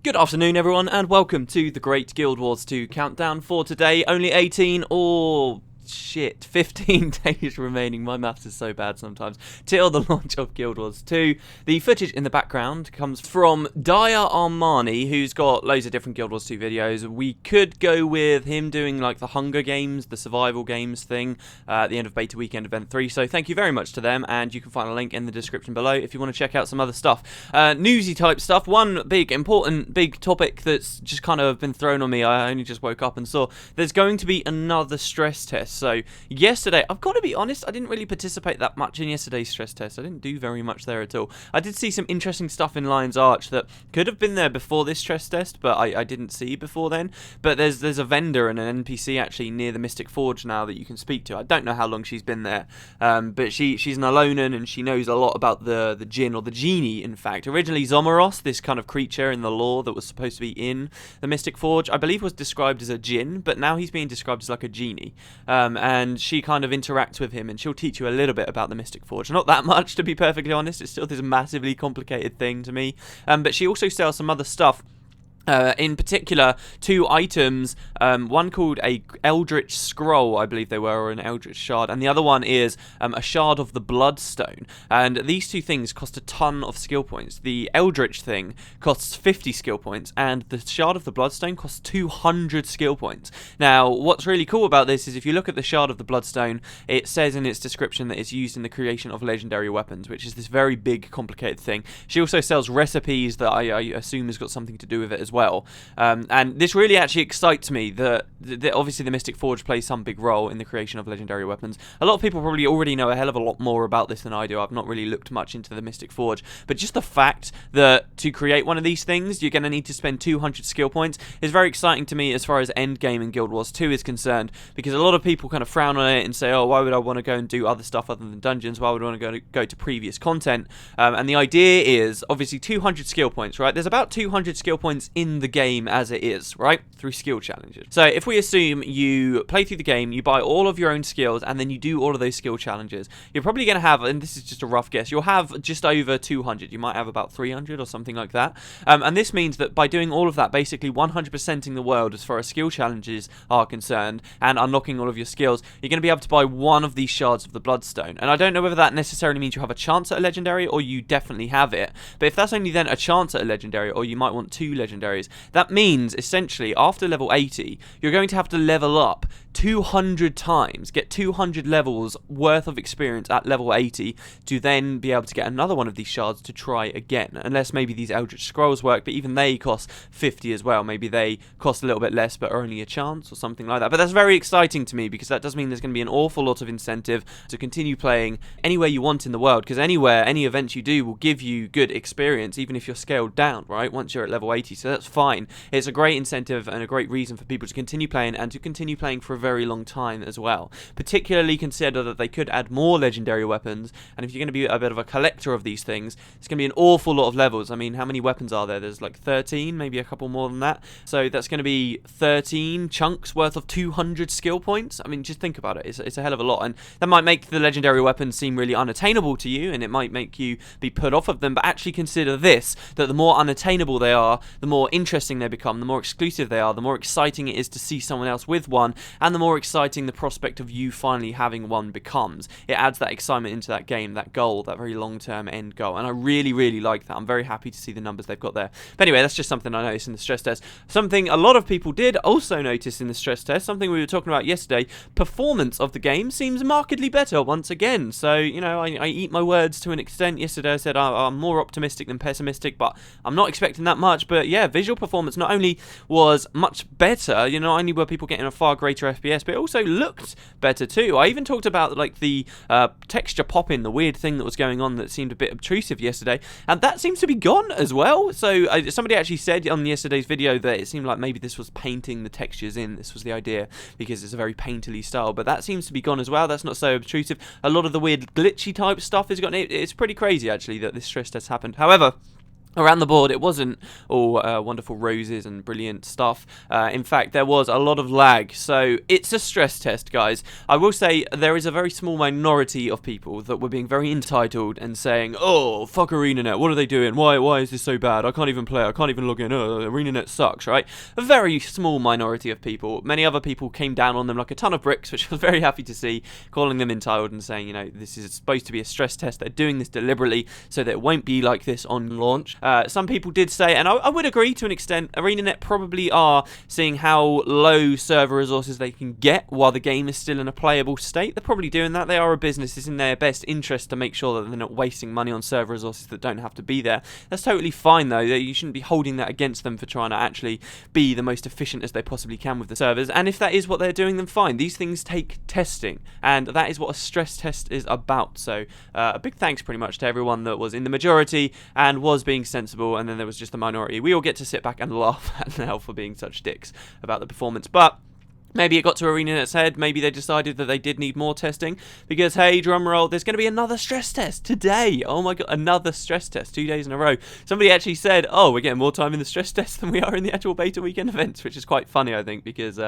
Good afternoon everyone and welcome to the Great Guild Wars 2 countdown. For today, only 18 or 15 days remaining. My maths is so bad sometimes. Till the launch of Guild Wars 2. The footage in the background comes from Dyer Armani, who's got loads of different Guild Wars 2 videos. We could go with him doing like the Hunger Games, the survival games thing at the end of Beta Weekend Event 3. So thank you very much to them, and you can find a link in the description below if you want to check out some other stuff. Newsy type stuff. One big topic that's just kind of been thrown on me. I only just woke up and saw there's going to be another stress test. So yesterday, I've got to be honest, I didn't really participate that much in yesterday's stress test. I didn't do very much there at all. I did see some interesting stuff in Lion's Arch that could have been there before this stress test, but I didn't see before then. But there's a vendor and an NPC actually near the Mystic Forge now that you can speak to. I don't know how long she's been there, but she's an Alolan and she knows a lot about the Djinn, or the Genie in fact. Originally Zomoros, this kind of creature in the lore that was supposed to be in the Mystic Forge, I believe was described as a Djinn, but now he's being described as like a Genie. And she kind of interacts with him and she'll teach you a little bit about the Mystic Forge. Not that much, to be perfectly honest. It's still this massively complicated thing to me. But she also sells some other stuff. In particular, two items, one called a Eldritch Scroll, I believe they were, or an Eldritch Shard, and the other one is a Shard of the Bloodstone. And these two things cost a ton of skill points. The Eldritch thing costs 50 skill points, and the Shard of the Bloodstone costs 200 skill points. Now, what's really cool about this is if you look at the Shard of the Bloodstone, it says in its description that it's used in the creation of legendary weapons, which is this very big, complicated thing. She also sells recipes that I assume has got something to do with it as well. And this really actually excites me that obviously the Mystic Forge plays some big role in the creation of legendary weapons. A lot of people probably already know a hell of a lot more about this than I do. I've not really looked much into the Mystic Forge, but just the fact that to create one of these things you're going to need to spend 200 skill points is very exciting to me as far as endgame in Guild Wars 2 is concerned, because a lot of people kind of frown on it and say, oh, why would I want to go and do other stuff other than dungeons? Why would I want to go to previous content? And the idea is obviously 200 skill points, right? There's about 200 skill points in the game as it is, right? Through skill challenges. So if we assume you play through the game, you buy all of your own skills, and then you do all of those skill challenges, you're probably going to have, and this is just a rough guess, you'll have just over 200. You might have about 300 or something like that. And this means that by doing all of that, basically 100%ing the world as far as skill challenges are concerned, and unlocking all of your skills, you're going to be able to buy one of these shards of the Bloodstone. And I don't know whether that necessarily means you have a chance at a legendary, or you definitely have it. But if that's only then a chance at a legendary, or you might want two legendaries, that means essentially after level 80 you're going to have to level up 200 times, get 200 levels worth of experience at level 80 to then be able to get another one of these shards to try again, unless maybe these Eldritch Scrolls work, but even they cost 50 as well. Maybe they cost a little bit less but are only a chance or something like that. But that's very exciting to me, because that does mean there's going to be an awful lot of incentive to continue playing anywhere you want in the world, because anywhere, any event you do will give you good experience, even if you're scaled down, right, once you're at level 80, so that's fine. It's a great incentive and a great reason for people to continue playing, and to continue playing for a very long time as well. Particularly consider that they could add more legendary weapons, and if you're going to be a bit of a collector of these things, it's going to be an awful lot of levels. I mean, how many weapons are there? There's like 13, maybe a couple more than that. So that's going to be 13 chunks worth of 200 skill points. I mean, just think about it. It's a hell of a lot, and that might make the legendary weapons seem really unattainable to you, and it might make you be put off of them, but actually consider this, that the more unattainable they are, the more interesting they become, the more exclusive they are, the more exciting it is to see someone else with one, and the more exciting the prospect of you finally having one becomes. It adds that excitement into that game, that goal, that very long-term end goal, and I really, really like that. I'm very happy to see the numbers they've got there. But anyway, that's just something I noticed in the stress test. Something a lot of people did also notice in the stress test, something we were talking about yesterday, performance of the game seems markedly better once again. So, you know, I eat my words to an extent. Yesterday I said I'm more optimistic than pessimistic, but I'm not expecting that much. But yeah, visual performance not only was much better, you know, not only were people getting a far greater FPS, but it also looked better too. I even talked about like the texture popping, the weird thing that was going on that seemed a bit obtrusive yesterday, and that seems to be gone as well. So somebody actually said on yesterday's video that it seemed like maybe this was painting the textures in. This was the idea, because it's a very painterly style, but that seems to be gone as well. That's not so obtrusive. A lot of the weird glitchy type stuff is gone. It's pretty crazy actually that this stress test happened. However, Around the board, it wasn't all wonderful roses and brilliant stuff. In fact, there was a lot of lag. So it's a stress test, guys. I will say there is a very small minority of people that were being very entitled and saying, "Oh, fuck ArenaNet. What are they doing? Why is this so bad? I can't even play. I can't even log in. ArenaNet sucks," right? A very small minority of people. Many other people came down on them like a ton of bricks, which I was very happy to see, calling them entitled and saying, this is supposed to be a stress test. They're doing this deliberately so that it won't be like this on launch. Some people did say, and I would agree to an extent, ArenaNet probably are seeing how low server resources they can get while the game is still in a playable state. They're probably doing that. They are a business. It's in their best interest to make sure that they're not wasting money on server resources that don't have to be there. That's totally fine, though. You shouldn't be holding that against them for trying to actually be the most efficient as they possibly can with the servers. And if that is what they're doing, then fine. These things take testing, and that is what a stress test is about. So a big thanks pretty much to everyone that was in the majority and was being sensible, and then there was just the minority. We all get to sit back and laugh at now for being such dicks about the performance, but maybe it got to ArenaNet's head. Maybe they decided that they did need more testing. Because, hey, drumroll, there's going to be another stress test today. Oh my god, another stress test 2 days in a row. Somebody actually said, oh, we're getting more time in the stress test than we are in the actual beta weekend events, which is quite funny, I think, because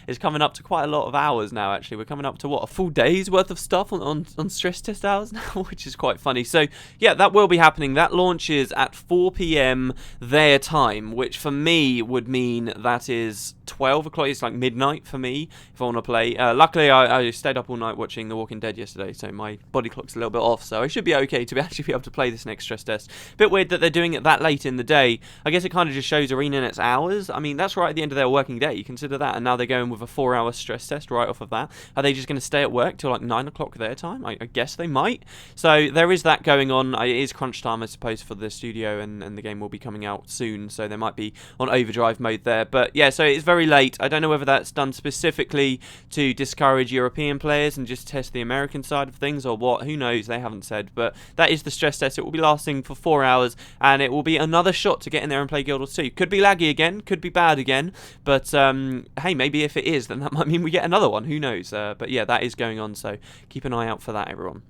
it's coming up to quite a lot of hours now, actually. We're coming up to, what, a full day's worth of stuff on stress test hours now, which is quite funny. So, yeah, that will be happening. That launches at 4 p.m. their time, which for me would mean that is 12 o'clock. It's like midnight for me if I want to play. Luckily, I stayed up all night watching The Walking Dead yesterday, so my body clock's a little bit off, so I should be okay to actually be able to play this next stress test. Bit weird that they're doing it that late in the day. I guess it kind of just shows ArenaNet's hours. I mean, that's right at the end of their working day. You consider that, and now they're going with a 4-hour stress test right off of that. Are they just going to stay at work till like 9 o'clock their time? I guess they might. So there is that going on. It is crunch time, I suppose, for the studio, and the game will be coming out soon, so they might be on overdrive mode there. But yeah, so it's very late. I don't know whether that's done specifically to discourage European players and just test the American side of things or what. Who knows? They haven't said. But that is the stress test. It will be lasting for 4 hours, and it will be another shot to get in there and play Guild Wars 2. Could be laggy again, could be bad again, but hey, maybe if it is, then that might mean we get another one. Who knows? But yeah, that is going on, so keep an eye out for that, everyone.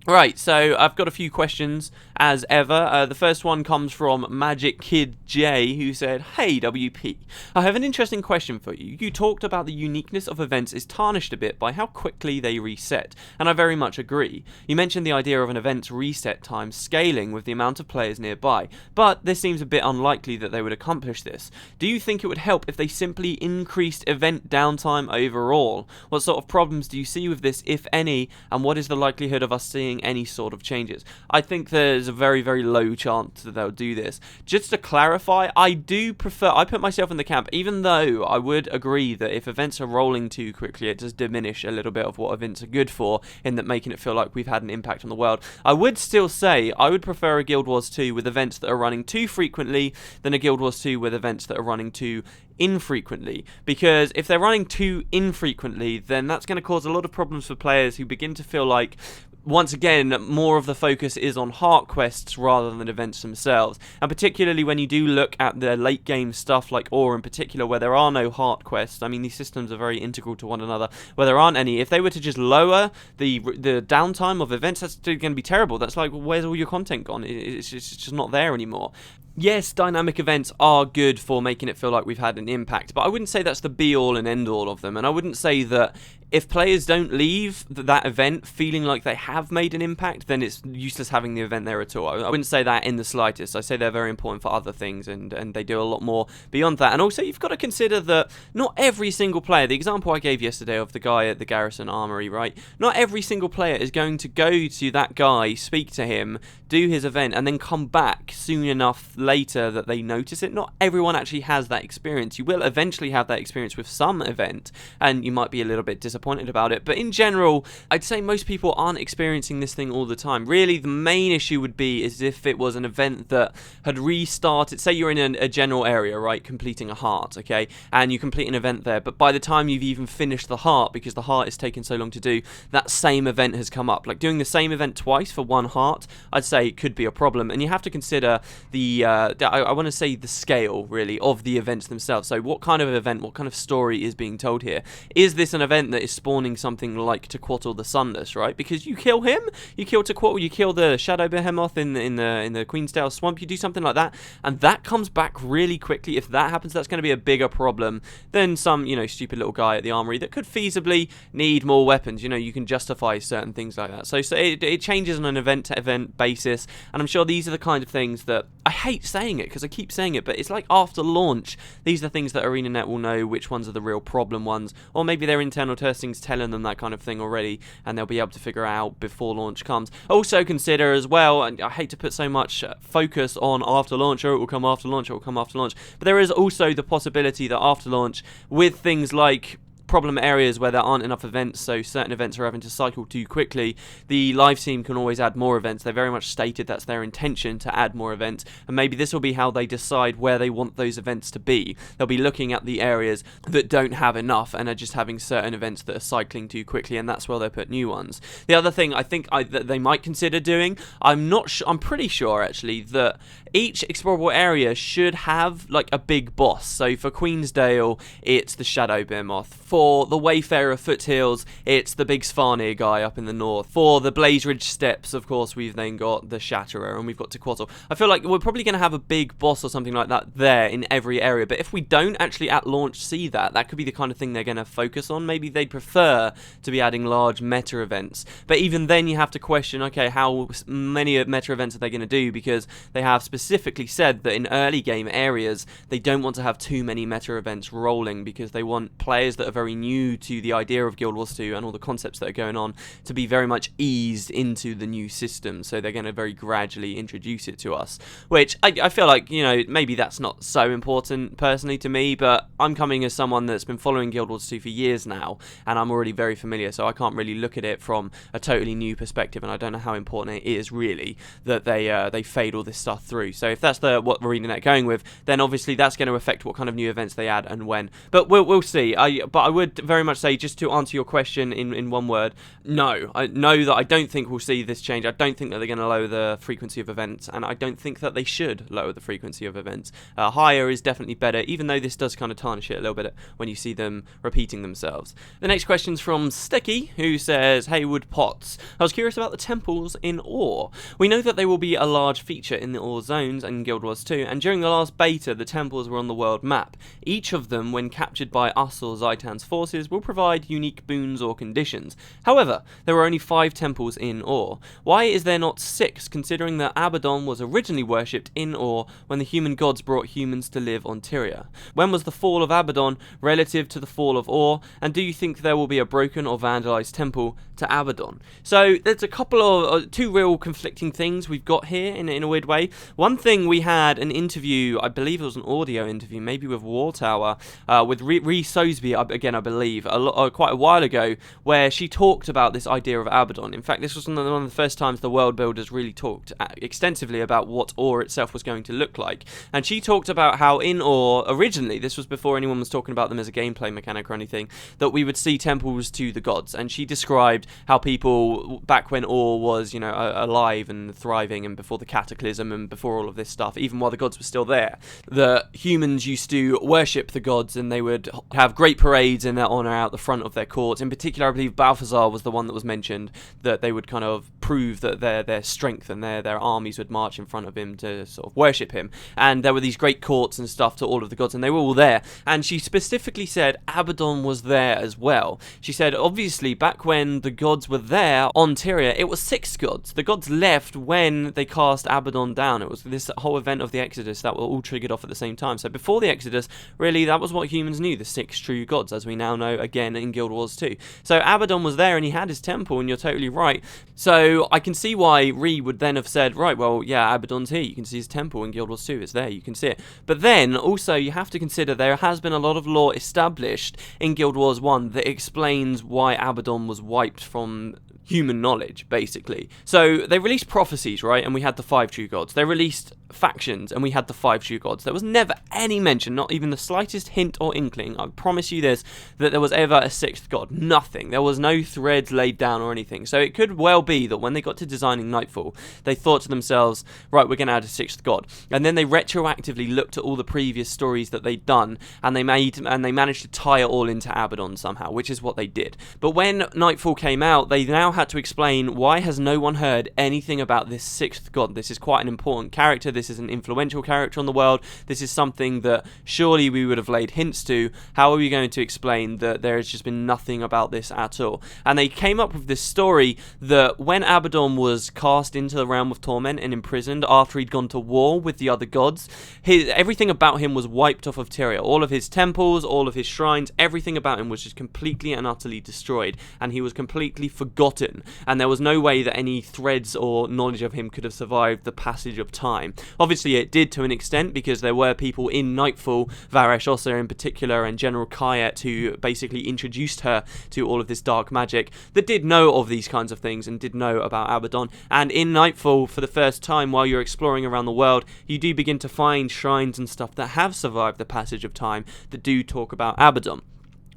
Right, so I've got a few questions as ever. The first one comes from Magic Kid J, who said, "Hey WP, I have an interesting question for you. You talked about the uniqueness of events is tarnished a bit by how quickly they reset, and I very much agree. You mentioned the idea of an event's reset time scaling with the amount of players nearby, but this seems a bit unlikely that they would accomplish this. Do you think it would help if they simply increased event downtime overall? What sort of problems do you see with this, if any, and what is the likelihood of us seeing any sort of changes?" I think there's a very, very low chance that they'll do this. Just to clarify, I put myself in the camp, even though I would agree that if events are rolling too quickly, it does diminish a little bit of what events are good for, in that making it feel like we've had an impact on the world. I would still say I would prefer a Guild Wars 2 with events that are running too frequently than a Guild Wars 2 with events that are running too infrequently, because if they're running too infrequently, then that's going to cause a lot of problems for players who begin to feel like, once again, more of the focus is on heart quests rather than events themselves. And particularly when you do look at the late game stuff like Ore in particular, where there are no heart quests. I mean, these systems are very integral to one another, where there aren't any. If they were to just lower the downtime of events, that's going to be terrible. That's like, where's all your content gone? It's just not there anymore. Yes, dynamic events are good for making it feel like we've had an impact, but I wouldn't say that's the be-all and end-all of them, and I wouldn't say that if players don't leave that event feeling like they have made an impact, then it's useless having the event there at all. I wouldn't say that in the slightest. I say they're very important for other things, and they do a lot more beyond that. And also, you've got to consider that not every single player, the example I gave yesterday of the guy at the Garrison Armory, right? Not every single player is going to go to that guy, speak to him, do his event, and then come back soon enough later that they notice it. Not everyone actually has that experience. You will eventually have that experience with some event, and you might be a little bit disappointed about it, but in general, I'd say most people aren't experiencing this thing all the time. Really, the main issue would be is if it was an event that had restarted. Say you're in a general area, right, completing a heart, okay, and you complete an event there, but by the time you've even finished the heart, because the heart is taking so long to do, that same event has come up. Like doing the same event twice for one heart, I'd say it could be a problem, and you have to consider the I want to say the scale, really, of the events themselves. So what kind of event, what kind of story is being told here? Is this an event that is spawning something like Tequatl the Sunless, right? Because you kill him, you kill Tequatl, you kill the Shadow Behemoth in the Queensdale Swamp, you do something like that, and that comes back really quickly. If that happens, that's going to be a bigger problem than some, stupid little guy at the armory that could feasibly need more weapons. You can justify certain things like that. So it changes on an event-to-event basis, and I'm sure these are the kind of things that, I hate saying it because I keep saying it, but it's like after launch, these are things that ArenaNet will know which ones are the real problem ones, or maybe their internal testing's telling them that kind of thing already, and they'll be able to figure out before launch comes. Also consider as well, and I hate to put so much focus on after launch, it will come after launch, it will come after launch, but there is also the possibility that after launch, with things like problem areas where there aren't enough events, so certain events are having to cycle too quickly, the live team can always add more events. They very much stated that's their intention, to add more events, and maybe this will be how they decide where they want those events to be. They'll be looking at the areas that don't have enough and are just having certain events that are cycling too quickly, and that's where they put new ones. The other thing I think that they might consider doing, I'm pretty sure actually, that each explorable area should have like a big boss. So for Queensdale, it's the Shadow Behemoth. For the Wayfarer Foothills, it's the big Svarnir guy up in the north. For the Blaze Ridge Steppes, of course, we've then got the Shatterer, and we've got Tequatl. I feel like we're probably going to have a big boss or something like that there in every area, but if we don't actually at launch see that could be the kind of thing they're going to focus on. Maybe they'd prefer to be adding large meta events, but even then you have to question, okay, how many meta events are they going to do, because they have specifically said that in early game areas they don't want to have too many meta events rolling, because they want players that are very new to the idea of Guild Wars 2 and all the concepts that are going on to be very much eased into the new system, so they're going to very gradually introduce it to us, which I feel like, maybe that's not so important personally to me, but I'm coming as someone that's been following Guild Wars 2 for years now, and I'm already very familiar, so I can't really look at it from a totally new perspective, and I don't know how important it is really that they fade all this stuff through. So if that's what ArenaNet going with, then obviously that's going to affect what kind of new events they add and when, but we'll see. But I would very much say, just to answer your question in one word, no. I know that I don't think we'll see this change. I don't think that they're going to lower the frequency of events, and I don't think that they should lower the frequency of events. Higher is definitely better, even though this does kind of tarnish it a little bit when you see them repeating themselves. The next question's from Sticky, who says, Haywood Potts, I was curious about the temples in Ore. We know that they will be a large feature in the Ore zones and Guild Wars 2, and during the last beta, the temples were on the world map. Each of them, when captured by us or Zaitan's forces, will provide unique boons or conditions. However, there were only 5 temples in Ore. Why is there not 6, considering that Abaddon was originally worshipped in Ore when the human gods brought humans to live on Tyria? When was the fall of Abaddon relative to the fall of Ore, and do you think there will be a broken or vandalized temple to Abaddon? So there's a couple of two real conflicting things we've got here in a weird way. One thing, we had an interview, I believe it was an audio interview, maybe with War Tower, with Ree Sosby, again I believe, quite a while ago, where she talked about this idea of Abaddon. In fact, this was one of the first times the world builders really talked extensively about what Ore itself was going to look like. And she talked about how in Ore, originally, this was before anyone was talking about them as a gameplay mechanic or anything, that we would see temples to the gods. And she described how people, back when Ore was, alive and thriving, and before the cataclysm and before all of this stuff, even while the gods were still there, the humans used to worship the gods, and they would have great parades in their honour out the front of their courts. In particular, I believe Balthazar was the one that was mentioned, that they would kind of prove that their strength and their armies would march in front of him to sort of worship him. And there were these great courts and stuff to all of the gods, and they were all there. And she specifically said Abaddon was there as well. She said, obviously, back when the gods were there on Tyria, it was 6 gods. The gods left when they cast Abaddon down. It was this whole event of the Exodus that were all triggered off at the same time. So before the Exodus, really, that was what humans knew, the 6 true gods, as we now know again in Guild Wars 2. So Abaddon was there, and he had his temple, and you're totally right. So I can see why Ree would then have said, right, well, yeah, Abaddon's here. You can see his temple in Guild Wars 2. It's there. You can see it. But then, also, you have to consider there has been a lot of lore established in Guild Wars 1 that explains why Abaddon was wiped from human knowledge, basically. So they released prophecies, right? And we had the 5 true gods. They released factions and we had the 5 shoe gods. There was never any mention, not even the slightest hint or inkling, I promise you this, that there was ever a 6th god. Nothing. There was no threads laid down or anything. So it could well be that when they got to designing Nightfall, they thought to themselves, right, we're going to add a 6th god. And then they retroactively looked at all the previous stories that they'd done, and they managed to tie it all into Abaddon somehow, which is what they did. But when Nightfall came out, they now had to explain, why has no one heard anything about this 6th god? This is quite an important character. This is an influential character on the world. This is something that surely we would have laid hints to. How are we going to explain that there has just been nothing about this at all? And they came up with this story that when Abaddon was cast into the realm of torment and imprisoned after he'd gone to war with the other gods, everything about him was wiped off of Tyria. All of his temples, all of his shrines, everything about him was just completely and utterly destroyed, and he was completely forgotten, and there was no way that any threads or knowledge of him could have survived the passage of time. Obviously it did to an extent, because there were people in Nightfall, Varesh Ossa in particular, and General Kayet, who basically introduced her to all of this dark magic, that did know of these kinds of things and did know about Abaddon. And in Nightfall, for the first time, while you're exploring around the world, you do begin to find shrines and stuff that have survived the passage of time that do talk about Abaddon.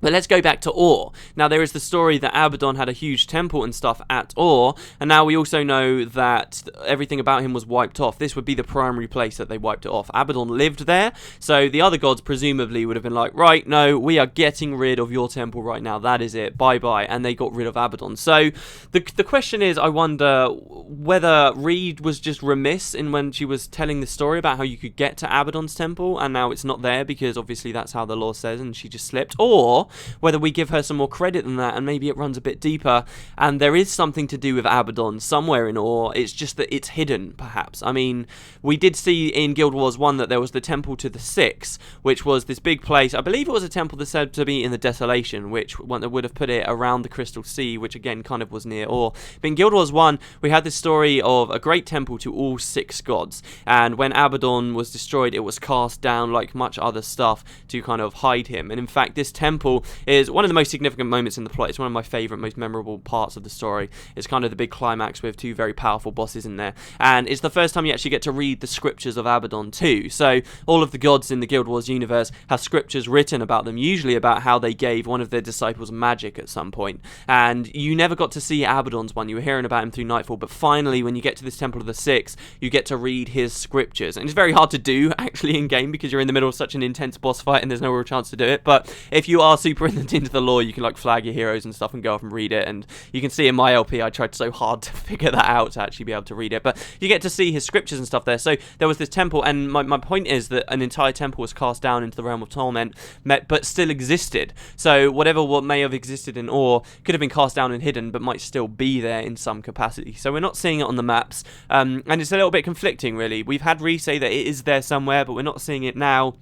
But let's go back to Ur. Now, there is the story that Abaddon had a huge temple and stuff at Ur, and now we also know that everything about him was wiped off. This would be the primary place that they wiped it off. Abaddon lived there, so the other gods presumably would have been like, right, no, we are getting rid of your temple right now. That is it. Bye-bye. And they got rid of Abaddon. So the question is, I wonder whether Reed was just remiss in when she was telling the story about how you could get to Abaddon's temple, and now it's not there because obviously that's how the law says and she just slipped, or whether we give her some more credit than that and maybe it runs a bit deeper and there is something to do with Abaddon somewhere in Ur. It's just that it's hidden, perhaps. I mean, we did see in Guild Wars 1 that there was the Temple to the Six, which was this big place. I believe it was a temple that's said to be in the Desolation, which would have put it around the Crystal Sea, which again kind of was near Ur. But in Guild Wars 1, we had this story of a great temple to all 6 gods, and when Abaddon was destroyed, it was cast down like much other stuff to kind of hide him. And in fact, this temple is one of the most significant moments in the plot. It's one of my favourite, most memorable parts of the story. It's kind of the big climax with 2 very powerful bosses in there, and it's the first time you actually get to read the scriptures of Abaddon too. So all of the gods in the Guild Wars universe have scriptures written about them, usually about how they gave one of their disciples magic at some point, and you never got to see Abaddon's one. You were hearing about him through Nightfall, but finally when you get to this Temple of the Six, you get to read his scriptures, and it's very hard to do actually in game because you're in the middle of such an intense boss fight and there's no real chance to do it. But if you are super into the lore, you can like flag your heroes and stuff and go off and read it, and you can see in my LP I tried so hard to figure that out to actually be able to read it, but you get to see his scriptures and stuff there. So there was this temple, and my point is that an entire temple was cast down into the realm of torment, but still existed. So what may have existed in Ur could have been cast down and hidden, but might still be there in some capacity. So we're not seeing it on the maps, and it's a little bit conflicting really. We've had Ree say that it is there somewhere, but we're not seeing it now.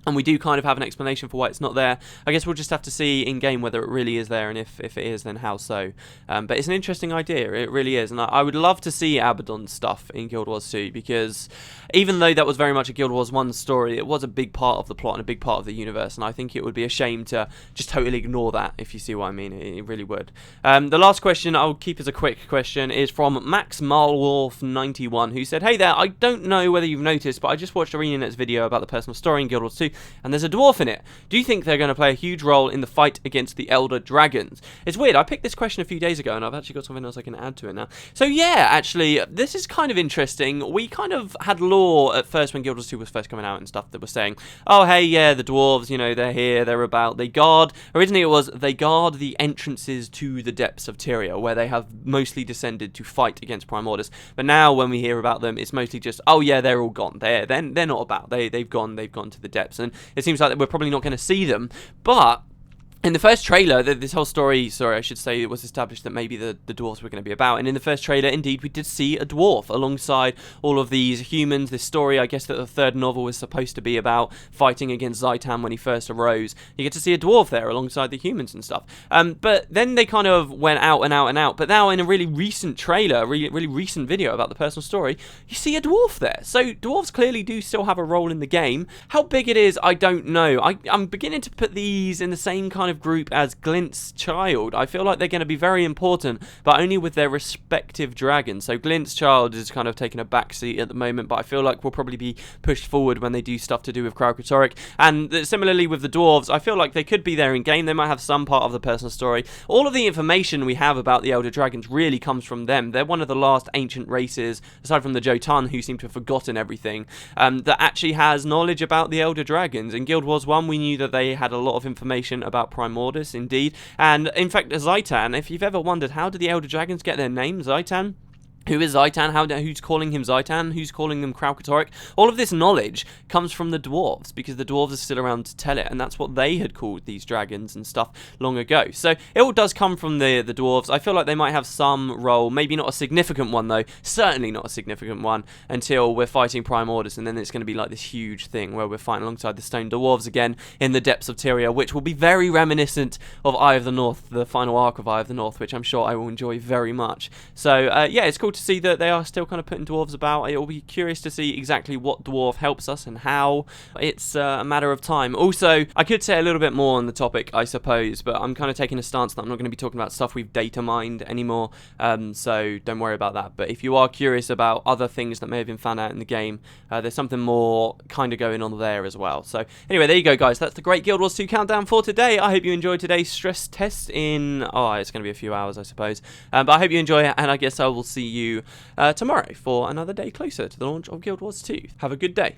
And we do kind of have an explanation for why it's not there. I guess we'll just have to see in-game whether it really is there, and if it is, then how so. But it's an interesting idea, it really is. And I would love to see Abaddon stuff in Guild Wars 2, because even though that was very much a Guild Wars 1 story, it was a big part of the plot and a big part of the universe, and I think it would be a shame to just totally ignore that, if you see what I mean. It really would. The last question I'll keep as a quick question is from Max Marlwolf91, who said, "Hey there, I don't know whether you've noticed, but I just watched ArenaNet's video about the personal story in Guild Wars 2, and there's a dwarf in it. Do you think they're going to play a huge role in the fight against the Elder Dragons?" It's weird, I picked this question a few days ago and I've actually got something else I can add to it now. So yeah, actually, this is kind of interesting. We kind of had lore at first when Guild Wars 2 was first coming out and stuff that was saying, oh hey, yeah, the dwarves, you know, they're here, they're about, they guard, originally it was, they guard the entrances to the depths of Tyria, where they have mostly descended to fight against Primordus. But now when we hear about them, it's mostly just, oh yeah, they're all gone, they're not about, they've gone to the depths, and it seems like we're probably not going to see them. But in the first trailer, this whole story, I should say, it was established that maybe the dwarves were going to be about. And in the first trailer, indeed, we did see a dwarf alongside all of these humans. This story, I guess, that the third novel is supposed to be about, fighting against Zaitan when he first arose. You get to see a dwarf there alongside the humans and stuff. But then they kind of went out and out and out. But now in a really recent trailer, really recent video about the personal story, you see a dwarf there. So dwarves clearly do still have a role in the game. How big it is, I don't know. I'm beginning to put these in the same kind of of group as Glint's Child. I feel like they're going to be very important, but only with their respective dragons. So Glint's Child is kind of taking a backseat at the moment, but I feel like will probably be pushed forward when they do stuff to do with Kralkatorrik. And similarly with the dwarves, I feel like they could be there in game. They might have some part of the personal story. All of the information we have about the Elder Dragons really comes from them. They're one of the last ancient races, aside from the Jotun, who seem to have forgotten everything, that actually has knowledge about the Elder Dragons. In Guild Wars 1, we knew that they had a lot of information about Primordus, indeed. And in fact, Zaitan, if you've ever wondered, how did the Elder Dragons get their name, Zaitan? Who is Zaitan? Who's calling him Zaitan? Who's calling them Kralkatorrik? All of this knowledge comes from the dwarves, because the dwarves are still around to tell it, and that's what they had called these dragons and stuff long ago. So it all does come from the dwarves. I feel like they might have some role, maybe not a significant one though, certainly not a significant one until we're fighting Primordus, and then it's going to be like this huge thing where we're fighting alongside the Stone Dwarves again in the depths of Tyria, which will be very reminiscent of Eye of the North, the final arc of Eye of the North, which I'm sure I will enjoy very much. So yeah, it's cool to see that they are still kind of putting dwarves about. It will be curious to see exactly what dwarf helps us and how. It's a matter of time. Also, I could say a little bit more on the topic, I suppose, but I'm kind of taking a stance that I'm not going to be talking about stuff we've data mined anymore, so don't worry about that. But if you are curious about other things that may have been found out in the game, there's something more kind of going on there as well. So anyway, there you go, guys. That's the Great Guild Wars 2 countdown for today. I hope you enjoyed today's stress test in, it's going to be a few hours, I suppose, but I hope you enjoy it, and I guess I will see you tomorrow for another day closer to the launch of Guild Wars 2. Have a good day.